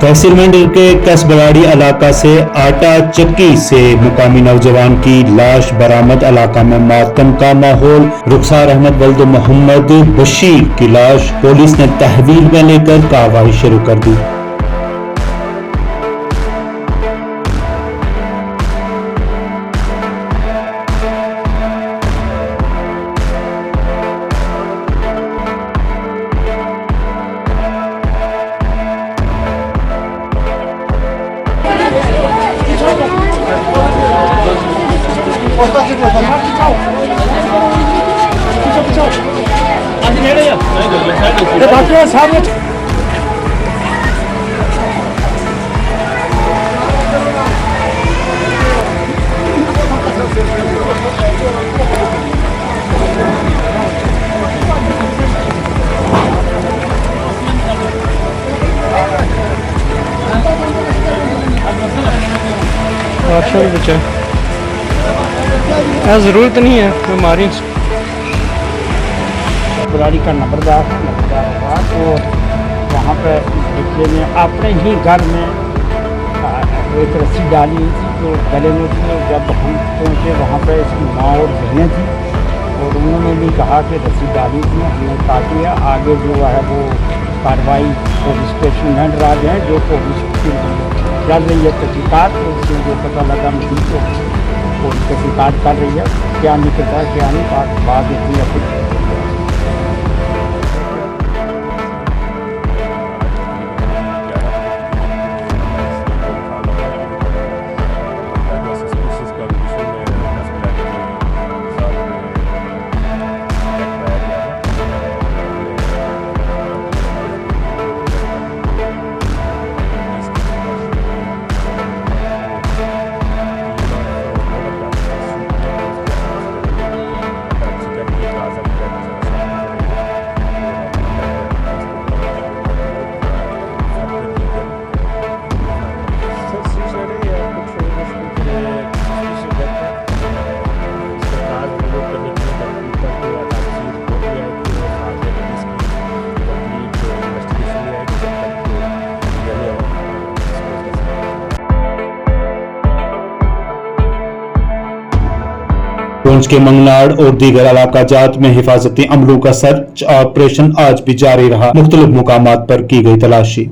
तहसील मंडल के कसबलाड़ी इलाका से आटा चक्की से मुकामी नौजवान की लाश बरामद। इलाका में मातम का माहौल। रुखसार अहमद वल्द मोहम्मद बशीर की लाश पुलिस ने तहवील में लेकर कार्रवाई शुरू कर दी। अच्छा भी बचा है, ज़रूरत नहीं है हमारी। बुराड़ी का नंबरदार था तो वहाँ पर बच्चे ने अपने ही घर में एक रस्सी डाली थी तो गले में थी। और जब हम पहुँचे वहाँ पर इसकी माँ और बहनें थी और उन्होंने भी कहा कि रस्सी डाली थी, हमने काट लिया। आगे जो है वो कार्रवाई पुलिस स्टेशन में राज हैं जो पुलिस चल रही है तहकीकात। उससे जो पता लगा मुझे तो पुलिस तहकीकात कर रही है, क्या निकलता है क्या नहीं बात इतनी है। पुंछ के मंगनाड़ और दीगर इलाका जात में हिफाजती अमलों का सर्च ऑपरेशन आज भी जारी रहा। मुख्तलिफ मुकामात पर की गई तलाशी।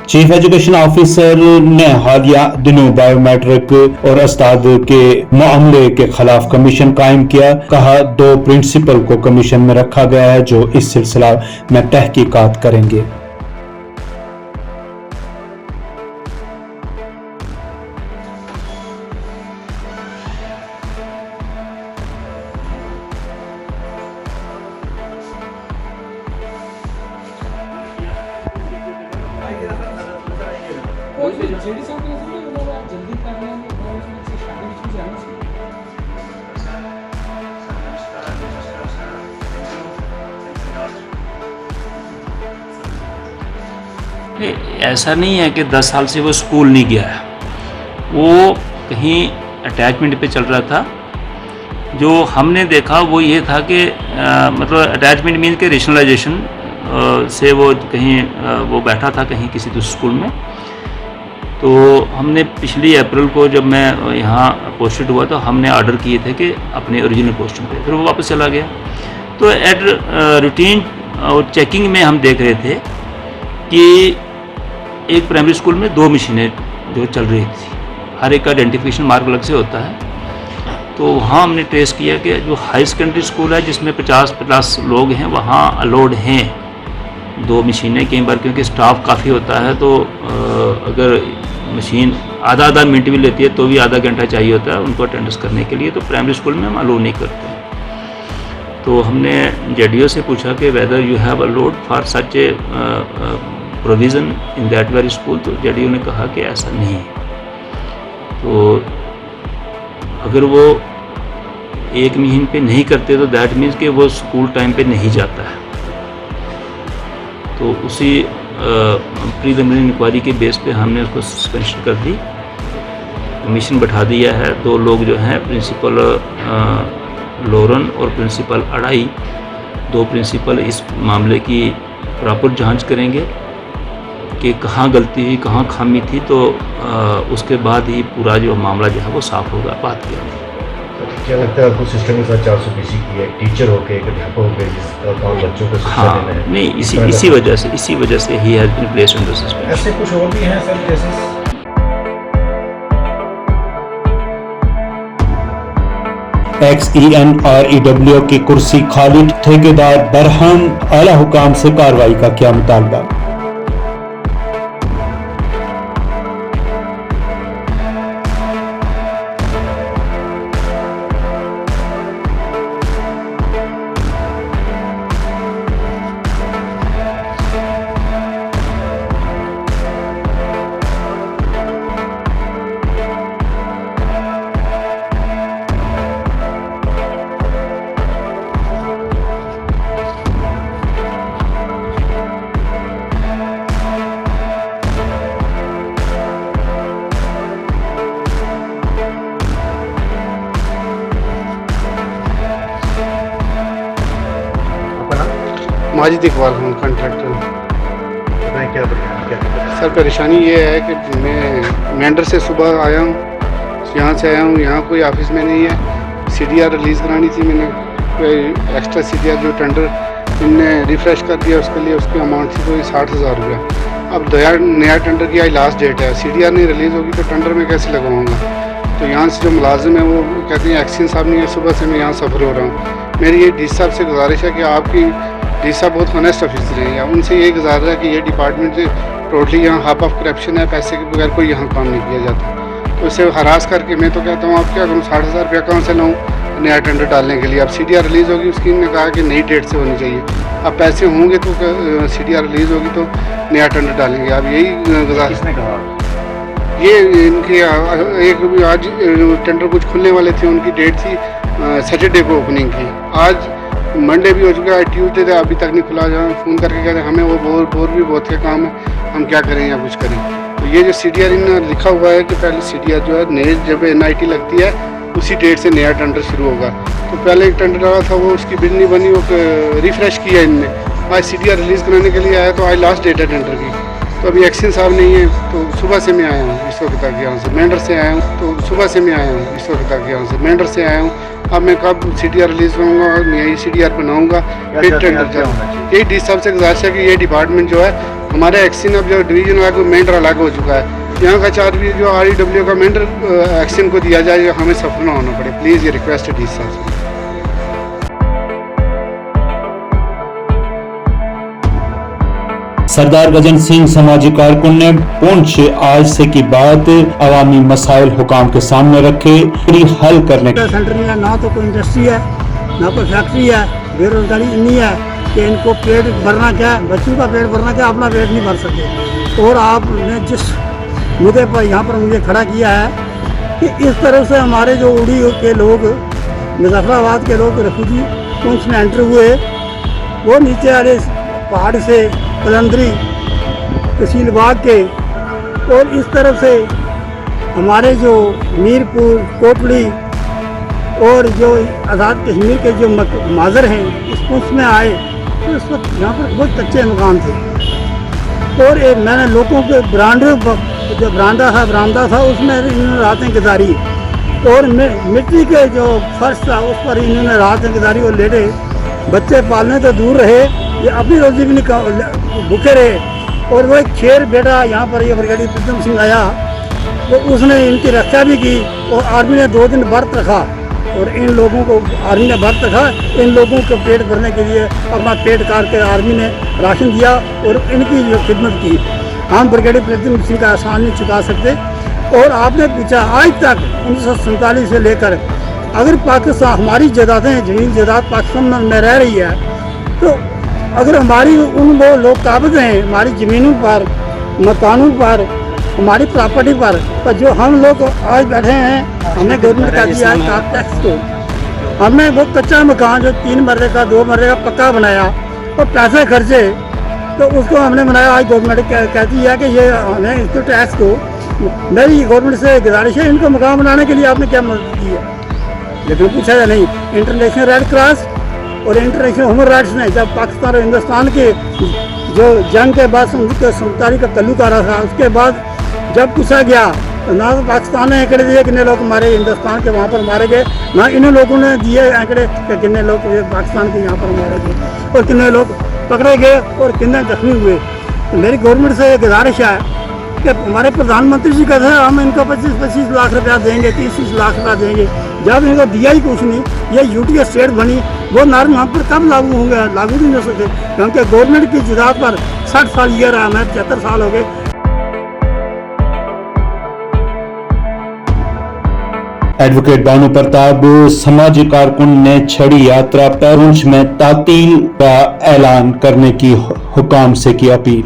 चीफ एजुकेशन ऑफिसर ने हालिया दिनों बायोमेट्रिक और उस्ताद के मामले के खिलाफ कमीशन कायम किया। कहा 2 प्रिंसिपल को कमीशन में रखा गया है जो इस सिलसिला में तहकीकात करेंगे। जेडी साहब ने जल्दी करने में शादी में जाना चाहिए। नहीं, ऐसा नहीं है कि 10 साल से वो स्कूल नहीं गया है, वो कहीं अटैचमेंट पे चल रहा था। जो हमने देखा वो ये था कि मतलब अटैचमेंट मीन के रेशनलाइजेशन से वो कहीं वो बैठा था कहीं किसी दूसरे स्कूल में। तो हमने पिछली अप्रैल को जब मैं यहाँ पोस्टेड हुआ तो हमने ऑर्डर किए थे कि अपने ओरिजिनल पोस्टिंग पे, फिर वो वापस चला गया। तो एट रूटीन और चेकिंग में हम देख रहे थे कि एक प्राइमरी स्कूल में 2 मशीनें जो चल रही थी, हर एक का आइडेंटिफिकेशन मार्क अलग से होता है। तो वहाँ हमने ट्रेस किया कि जो हाई सेकेंडरी स्कूल है जिसमें 50+ लोग हैं वहाँ अलाउड हैं 2 मशीनें। कई बार क्योंकि स्टाफ काफ़ी होता है तो अगर मशीन आधा मिनट भी लेती है तो भी आधा घंटा चाहिए होता है उनको अटेंडेंस करने के लिए, तो प्राइमरी स्कूल में हम अलाउ नहीं करते। तो हमने जेडीओ से पूछा कि whether you have allowed for such A provision in that very school, तो जेडीओ ने कहा कि ऐसा नहीं है। तो अगर वो 1 महीने पे नहीं करते तो दैट मीन्स कि वो स्कूल टाइम पे नहीं जाता है। तो उसी प्रीलिमिनरी इंक्वायरी के बेस पे हमने उसको सस्पेंशन कर दी, कमीशन बैठा दिया है। 2 लोग जो हैं प्रिंसिपल लोरन और प्रिंसिपल अड़ाई, 2 प्रिंसिपल इस मामले की प्रॉपर जांच करेंगे कि कहाँ गलती हुई, कहाँ खामी थी। तो उसके बाद ही पूरा जो मामला जो है वो साफ़ होगा। बात किया क्या लगता है आपको सिस्टम के साथ 400 की है, टीचर होके एक अध्यापक होके जिसका काम बच्चों को शिक्षा देना है? नहीं, इसी वजह से ही has been placed in the suspension. ऐसे कुछ और भी हैं सर केसेस? XENREW की कुर्सी खाली, ठेकेदार बरहम, आला हुकाम से कार्रवाई का क्या मुतालबा? माजिद इकबाल हूँ, कॉन्ट्रैक्टर। बताएं क्या सर परेशानी ये है कि मैं मेंढर से सुबह आया हूँ, यहाँ से आया हूँ, यहाँ कोई ऑफिस में नहीं है। CDR रिलीज़ करानी थी मैंने, कोई एक्स्ट्रा CDR जो टेंडर इनने रिफ़्रेश कर दिया उसके लिए उसकी अमाउंट थी कोई 60,000 रुपया। अब नया टेंडर की आज लास्ट डेट है, CDR नहीं रिलीज़ होगी तो टेंडर में कैसे लगवाऊँगा? तो यहाँ से जो मुलाजिम है वो कहते हैं एक्शन साहब नहीं है, सुबह से मैं यहाँ सफ़र हो रहा हूँ। मेरी ये DC साहब से गुजारिश है कि आपकी DC साहब बहुत ऑनेस्ट ऑफिसर हैं, या उनसे यही गुजारिश है कि ये डिपार्टमेंट से टोटली यहाँ हाफ ऑफ करप्शन है, पैसे के बगैर कोई यहाँ काम नहीं किया जाता। तो इसे हरास करके मैं तो कहता हूँ आप क्या करूँ, 60,000 रुपया कहाँ से लाऊँ नया टेंडर डालने के लिए? अब CDR रिलीज़ होगी, उसकी ने कहा कि नई डेट से होनी चाहिए। अब पैसे होंगे तो CDR रिलीज़ होगी तो नया टेंडर डालेंगे। अब यही गुजारिश ने कहा, ये इनके एक आज टेंडर कुछ खुलने वाले थे, उनकी डेट थी सैटरडे को ओपनिंग की। आज मंडे भी हो चुका है, ट्यूसडे थे, अभी तक नहीं खुला। जहाँ फ़ोन करके कहते हैं हमें वो बोर भी बहुत का काम है, हम क्या करें या कुछ करें। तो ये जो CDR इन लिखा हुआ है कि पहले CDR जो है नए जब NIT लगती है उसी डेट से नया टेंडर शुरू होगा। तो पहले एक टेंडर डाला था वो उसकी बिल नहीं बनी, वो रिफ़्रेश किया इनने। आज CDR रिलीज़ कराने के लिए आया तो आज लास्ट डेट है टेंडर की। तो अभी एक्शन साहब नहीं है, तो सुबह से मैं आया हूँ इस वक्त तक यहाँ से, मेंढर से आया हूँ। तो सुबह से मैं आया हूँ इस वक्त तक यहाँ से, मेंढर से आया हूँ। अब मैं कब CDR रिलीज़ करूँगा और मैं यही CDR बनाऊँगा, फिर टेंडर जाऊँगा। यही डी साहब से गुजारिश है कि ये डिपार्टमेंट जो है हमारे एक्शन अब जो डिवीजन अलग मेंटर अलग हो चुका है, यहाँ का चार्ज भी जो REW का मेंटर एक्शन को दिया जाए, हमें सफर ना होना पड़े। प्लीज़ ये रिक्वेस्ट है डी साहब से। सरदार गजन सिंह समाजी कारकुन ने पुंछ हादसे की बात अवामी मसाइल हुकाम के सामने रखे, हल करने सेंटर में ना तो कोई इंडस्ट्री है, ना कोई फैक्ट्री है, बेरोजगारी इतनी है कि इनको पेट भरना क्या है, बच्चों का पेट भरना क्या, अपना पेट नहीं भर सकते। और आपने जिस मुद्दे पर यहाँ पर मुझे खड़ा किया है कि इस तरह से हमारे जो उड़ी के लोग, मुजफ्फराबाद के लोग रेफ्यूजी पुंछ में एंटर हुए, वो नीचे वाले पहाड़ से कलंदरी तहसीलबाग के, और इस तरफ से हमारे जो मीरपुर कोटली और जो आज़ाद कश्मीर के जो माजर हैं इस पुंछ में आए, तो इस वक्त यहाँ पर बहुत कच्चे मकान थे। और मैंने लोगों के जो बरामदा था उसमें इन्होंने रातें गुजारी, और मिट्टी के जो फर्श था उस पर इन्होंने रातें गुजारी और लेटे। बच्चे पालने तो दूर रहे, ये अपनी रोजी भी भूखे रहे। और वो एक शेर बेटा यहाँ पर ये ब्रिगेडियर प्रीतम सिंह आया, तो उसने इनकी रक्षा भी की, और आर्मी ने 2 दिन व्रत रखा, और इन लोगों को आर्मी ने व्रत रखा, इन लोगों को पेट भरने के लिए अपना पेट काट के आर्मी ने राशन दिया और इनकी जो खिदमत की। हम ब्रिगेडियर प्रीतम सिंह का एहसान नहीं चुका सकते। और आपने पूछा आज तक 1947 से लेकर अगर पाकिस्तान, हमारी जायदादें, जमीन जायदाद पाकिस्तान में रह रही है, तो अगर हमारी उन वो लोग काबिज हैं हमारी ज़मीनों पर, मकानों पर, हमारी प्रॉपर्टी पर जो हम लोग आज बैठे हैं, हमें गवर्नमेंट का दिया है कार टैक्स को, हमने वो कच्चा मकान जो 3 मरले का 2 मरले का पक्का बनाया और पैसे खर्चे, तो उसको हमने बनाया। आज गवर्नमेंट कहती है कि ये हमें इसको टैक्स को, मेरी गवर्नमेंट से गुजारिश है इनको मकान बनाने के लिए आपने क्या मदद की है, लेकिन पूछा या नहीं। इंटरनेशनल रेड क्रॉस और इंटरनेशनल ह्यूमन राइट्स ने जब पाकिस्तान और हिंदुस्तान के जो जंग के बाद 1947 का कल्लूकारा था, उसके बाद जब पूछा गया तो ना तो पाकिस्तान ने आंकड़े दिए कितने लोग हमारे हिंदुस्तान के वहाँ पर मारे गए, ना इन्हें लोगों ने दिए आंकड़े कि कितने लोग पाकिस्तान के यहाँ पर मारे गए और कितने लोग पकड़े गए और कितने जख्मी हुए। तो मेरी गवर्नमेंट से गुजारिश है कि हमारे प्रधानमंत्री जी कहते हैं हम इनको 25-25 लाख रुपया देंगे, 30-30 लाख रुपया देंगे, जब इनको दिया ही कुछ नहीं, ये यूटी स्टेट बनी, वो नार्म यहाँ पर कब लागू होंगे, लागू नहीं हो सकते, क्योंकि गवर्नमेंट की जायदाद पर 60 साल ये रहा, हमें 73 साल हो गए। एडवोकेट भानु प्रताप समाजी कारकुन ने छड़ी यात्रा पुंछ में तातील का ऐलान करने की हुकाम से की अपील।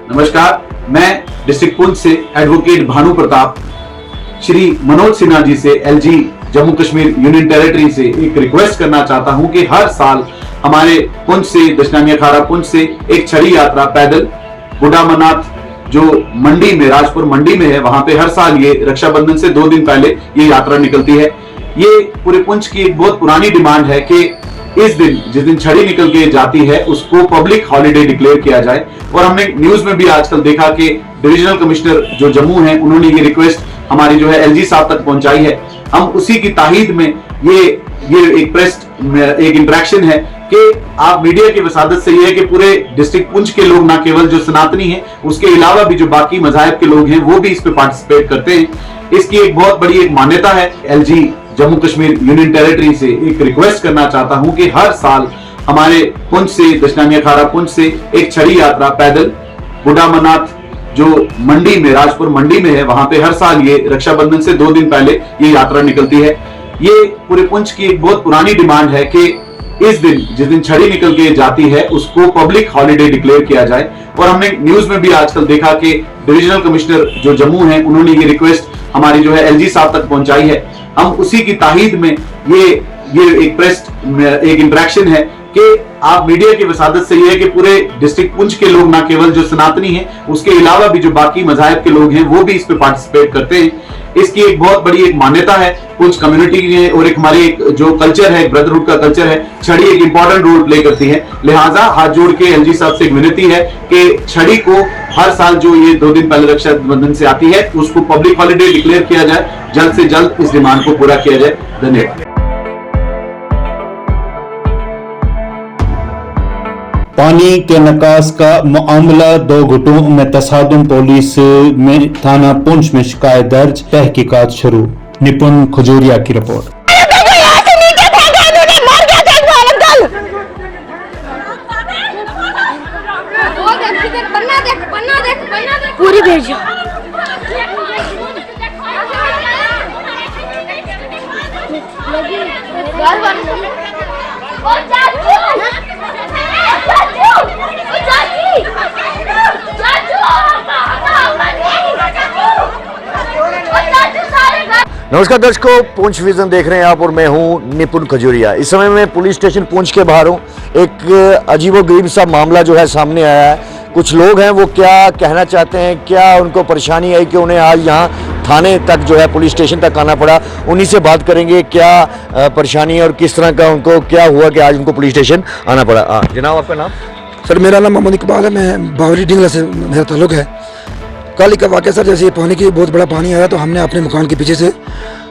नमस्कार, मैं डिस्ट्रिक्ट पुंछ से एडवोकेट भानु प्रताप श्री मनोज सिन्हा जी से LG Jammu Kashmir union territory से एक रिक्वेस्ट करना चाहता हूं कि हर साल हमारे पुंछ से दशनामी अखाड़ा पुंछ से एक छड़ी यात्रा पैदल बूढ़ा अमरनाथ जो मंडी में, राजपुर मंडी में है, वहां पे हर साल ये रक्षाबंधन से 2 दिन पहले ये यात्रा निकलती है। ये पूरे पुंछ की एक बहुत पुरानी डिमांड है कि इस दिन, जिस दिन छड़ी निकल के जाती है, उसको पब्लिक हॉलिडे डिक्लेयर किया जाए। और हमने न्यूज में भी आजकल देखा कि डिविजनल कमिश्नर जो जम्मू हैं, उन्होंने ये रिक्वेस्ट हमारी जो है LG साहब तक पहुंचाई है। हम उसी की ताहीद में ये एक इंटरेक्शन है कि आप मीडिया की वसादत से ये है कि पूरे डिस्ट्रिक्ट पुंछ के लोग, ना केवल जो सनातनी हैं, उसके अलावा भी जो बाकी मज़ाहिब के लोग हैं, वो भी इस पे पार्टिसिपेट करते हैं। इसकी एक बहुत बड़ी एक मान्यता है। LG Jammu Kashmir union territory से एक रिक्वेस्ट करना चाहता हूं कि हर साल हमारे पुंछ से दशनामी अखाड़ा पुंछ से एक छड़ी यात्रा पैदल बूढ़ा अमरनाथ जो मंडी में, राजपुर मंडी में है, वहां पे हर साल ये रक्षाबंधन से 2 दिन पहले ये यात्रा निकलती है। ये पूरे पुंछ की एक बहुत पुरानी डिमांड है कि इस दिन, जिस दिन छड़ी निकल के जाती है, उसको पब्लिक हॉलिडे डिक्लेयर किया जाए। और हमने न्यूज में भी आजकल देखा कि डिविजनल कमिश्नर जो जम्मू हैं, उन्होंने ये रिक्वेस्ट हमारी जो है एलजी साहब तक पहुंचाई है, हम उसी की ताहीद में ये एक प्रेस एक इंटरेक्शन है कि आप मीडिया की वसादत से ये है कि पूरे डिस्ट्रिक्ट पुंछ के लोग, ना केवल जो सनातनी हैं, उसके अलावा भी जो बाकी मज़ाहिब के लोग हैं वो भी इस पे पार्टिसिपेट करते हैं। इसकी एक बहुत बड़ी एक मान्यता है पुंछ कम्युनिटी में, और एक हमारे एक जो कल्चर है, ब्रदरहुड का कल्चर है, छड़ी एक इंपॉर्टेंट रोल प्ले करती है। लिहाजा हाथ जोड़ के एलजी साहब से एक विनती है कि छड़ी को हर साल जो ये 2 दिन पहले रक्षाबंधन से आती है उसको पब्लिक हॉलीडे डिक्लेयर किया जाए, जल्द से जल्द इस डिमांड को पूरा किया जाए। धन्यवाद। पानी के निकास का मामला 2 गुटों में तसादुम, पुलिस में थाना पुंछ में शिकायत दर्ज, तहकीकात शुरू। निपुण खजूरिया की रिपोर्ट। पूरी भेजो। नमस्कार दर्शकों, पुंछ विजन देख रहे हैं आप और मैं हूं निपुण खजूरिया। इस समय मैं पुलिस स्टेशन पुंछ के बाहर हूं। एक अजीबोगरीब सा मामला जो है सामने आया है। कुछ लोग हैं, वो क्या कहना चाहते हैं, क्या उनको परेशानी आई कि उन्हें आज यहाँ थाने तक जो है पुलिस स्टेशन तक आना पड़ा, उन्हीं से बात करेंगे क्या परेशानी है और किस तरह का उनको क्या हुआ कि आज उनको पुलिस स्टेशन आना पड़ा। जनाब, आपका नाम? सर, मेरा नाम मोहम्मद इकबाल है, मैं बावरी डिंगला से मेरा ताल्लुक है। कल का वाक़या सर, जैसे पानी की बहुत बड़ा पानी आया तो हमने अपने मकान के पीछे से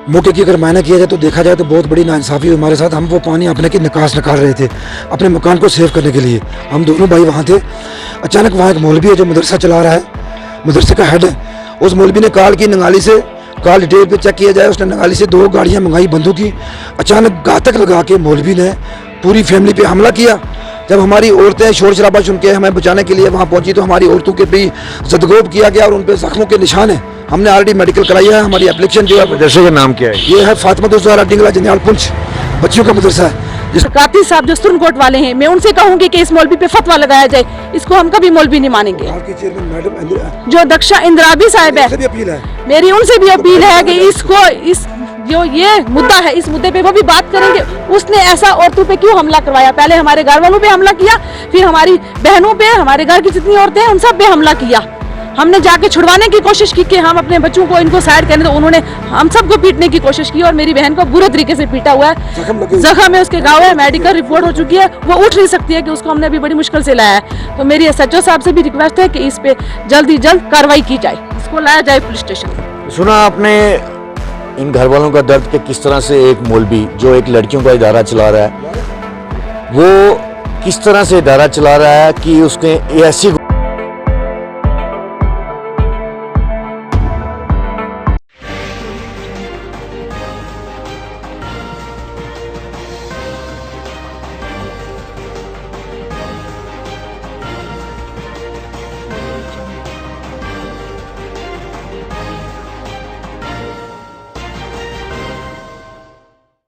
मौके की अगर मायना किया जाए तो देखा जाए तो बहुत बड़ी नाइंसाफ़ी हुई हमारे साथ। हम वो पानी अपने की निकास निकाल रहे थे अपने मकान को सेव करने के लिए। हम दोनों भाई वहाँ थे। अचानक वहाँ एक मौलवी है जो मदरसा चला रहा है, मदरसे का हेड है। उस मौलवी ने कॉल की नंगाली से, कॉल डिटेल पे चेक किया जाए, उसने नंगाली से 2 गाड़ियाँ मंगाई बंदूक की। अचानक घातक लगा के मौलवी ने पूरी फैमिली पे हमला किया। जब हमारी औरतें शोर शराबा सुन के हमें बचाने के लिए वहाँ पहुँची तो हमारी औरतों के भी जदगोब किया गया और उन पर जख्मों के निशान हैं। हमने ऑलरेडी मेडिकल कराई है। हमारी एप्लीकेशन जो है, मदरसे का नाम क्या है? ये है फातिमा दोस्तारा डिंगला जंजाल पुंछ, बच्चियों का मदरसा है। काती साहब जो सुरनकोट वाले हैं, मैं उनसे कहूंगी कि इस मौलवी पे फतवा लगाया जाए। इसको हम कभी मौलवी नहीं मानेंगे। जो दक्षा इंद्राबी साहब है, मेरी उनसे भी अपील है कि इसको इस जो ये मुद्दा है, इस मुद्दे पे वो भी बात करेंगे। उसने ऐसा औरतों पे क्यों हमला करवाया? पहले हमारे घर वालों पे हमला किया, फिर हमारी बहनों पे, हमारे घर की जितनी औरतें हैं उन सब पे हमला किया। हमने जाके छुड़वाने की कोशिश की कि हम अपने बच्चों को इनको साइड करने, तो उन्होंने हम सबको पीटने की कोशिश की और मेरी बहन को बुरे तरीके से पीटा हुआ है। जख्म है उसके गाँव है, मेडिकल रिपोर्ट हो चुकी है, वो उठ नहीं सकती है कि उसको हमने अभी बड़ी मुश्किल से लाया है। तो मेरी SHO साहब से भी रिक्वेस्ट है कि इस पे जल्दी जल्द कार्रवाई की जाए, इसको लाया जाए पुलिस स्टेशन। सुना आपने इन घर वालों का दर्द कि किस तरह से एक मौलवी जो एक लड़कियों का इदारा चला रहा है, वो किस तरह से इदारा चला रहा है कि उसने ऐसी